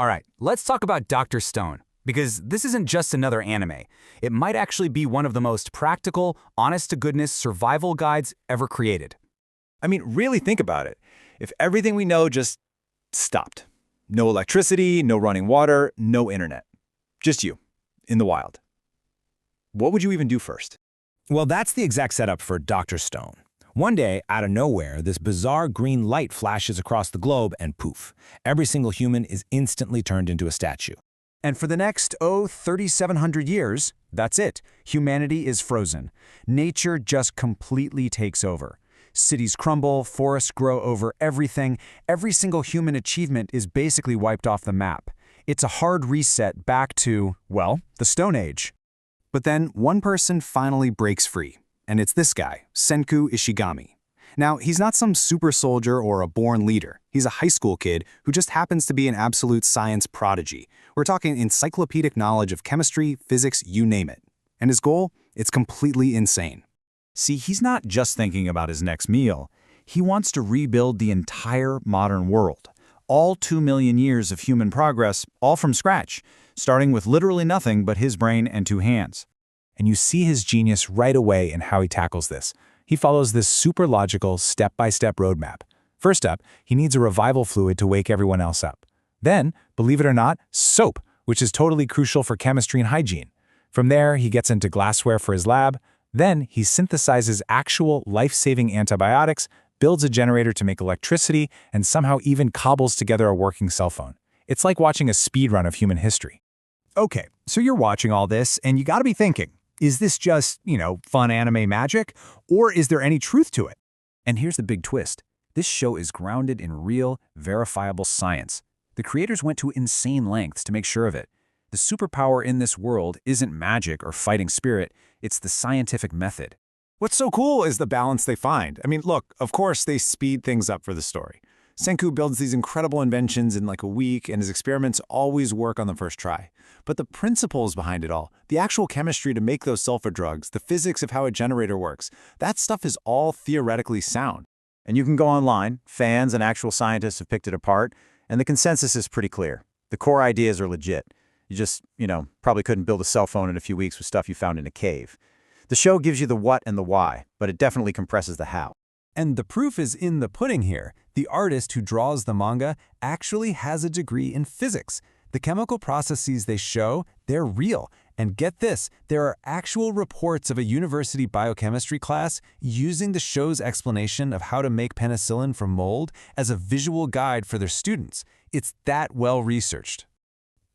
All right, let's talk about Dr. Stone, because this isn't just another anime. It might actually be one of the most practical, honest-to-goodness survival guides ever created. I mean, really think about it. If everything we know just stopped. No electricity, no running water, no internet. Just you, in the wild. What would you even do first? Well, that's the exact setup for Dr. Stone. One day, out of nowhere, this bizarre green light flashes across the globe and poof, every single human is instantly turned into a statue. And for the next, 3,700 years, that's it. Humanity is frozen. Nature just completely takes over. Cities crumble, forests grow over everything. Every single human achievement is basically wiped off the map. It's a hard reset back to, well, the Stone Age. But then one person finally breaks free, and it's this guy, Senku Ishigami. Now, he's not some super soldier or a born leader. He's a high school kid who just happens to be an absolute science prodigy. We're talking encyclopedic knowledge of chemistry, physics, you name it. And his goal? It's completely insane. See, he's not just thinking about his next meal. He wants to rebuild the entire modern world. All 2 million years of human progress, all from scratch, starting with literally nothing but his brain and 2 hands. And you see his genius right away in how he tackles this. He follows this super logical, step-by-step roadmap. First up, he needs a revival fluid to wake everyone else up. Then, believe it or not, soap, which is totally crucial for chemistry and hygiene. From there, he gets into glassware for his lab. Then, he synthesizes actual life-saving antibiotics, builds a generator to make electricity, and somehow even cobbles together a working cell phone. It's like watching a speedrun of human history. Okay, so you're watching all this, and you gotta be thinking, is this just, fun anime magic, or is there any truth to it? And here's the big twist. This show is grounded in real, verifiable science. The creators went to insane lengths to make sure of it. The superpower in this world isn't magic or fighting spirit, it's the scientific method. What's so cool is the balance they find. I mean, look, of course they speed things up for the story. Senku builds these incredible inventions in like a week, and his experiments always work on the first try. But the principles behind it all, the actual chemistry to make those sulfur drugs, the physics of how a generator works, that stuff is all theoretically sound. And you can go online, fans and actual scientists have picked it apart, and the consensus is pretty clear. The core ideas are legit. You just, probably couldn't build a cell phone in a few weeks with stuff you found in a cave. The show gives you the what and the why, but it definitely compresses the how. And the proof is in the pudding here. The artist who draws the manga actually has a degree in physics. The chemical processes they show, they're real. And get this, there are actual reports of a university biochemistry class using the show's explanation of how to make penicillin from mold as a visual guide for their students. It's that well researched.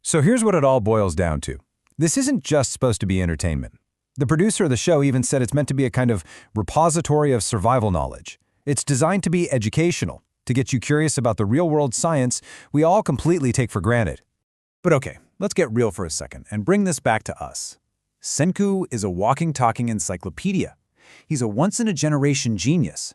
So here's what it all boils down to. This isn't just supposed to be entertainment. The producer of the show even said it's meant to be a kind of repository of survival knowledge. It's designed to be educational, to get you curious about the real-world science we all completely take for granted. But okay, let's get real for a second and bring this back to us. Senku is a walking, talking encyclopedia. He's a once-in-a-generation genius.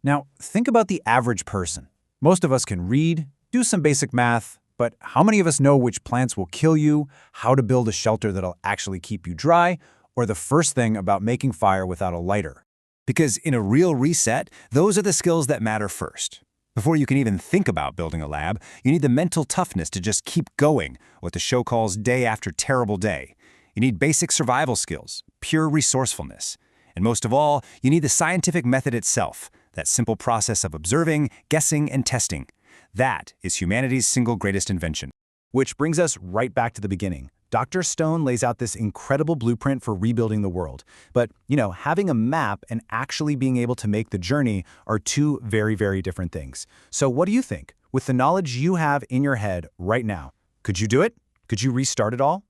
Now, think about the average person. Most of us can read, do some basic math, but how many of us know which plants will kill you, how to build a shelter that'll actually keep you dry, or the first thing about making fire without a lighter? Because in a real reset, those are the skills that matter first. Before you can even think about building a lab, you need the mental toughness to just keep going, what the show calls day after terrible day. You need basic survival skills, pure resourcefulness. And most of all, you need the scientific method itself, that simple process of observing, guessing, and testing. That is humanity's single greatest invention. Which brings us right back to the beginning. Dr. Stone lays out this incredible blueprint for rebuilding the world. But, having a map and actually being able to make the journey are two very, very different things. So what do you think? With the knowledge you have in your head right now, could you do it? Could you restart it all?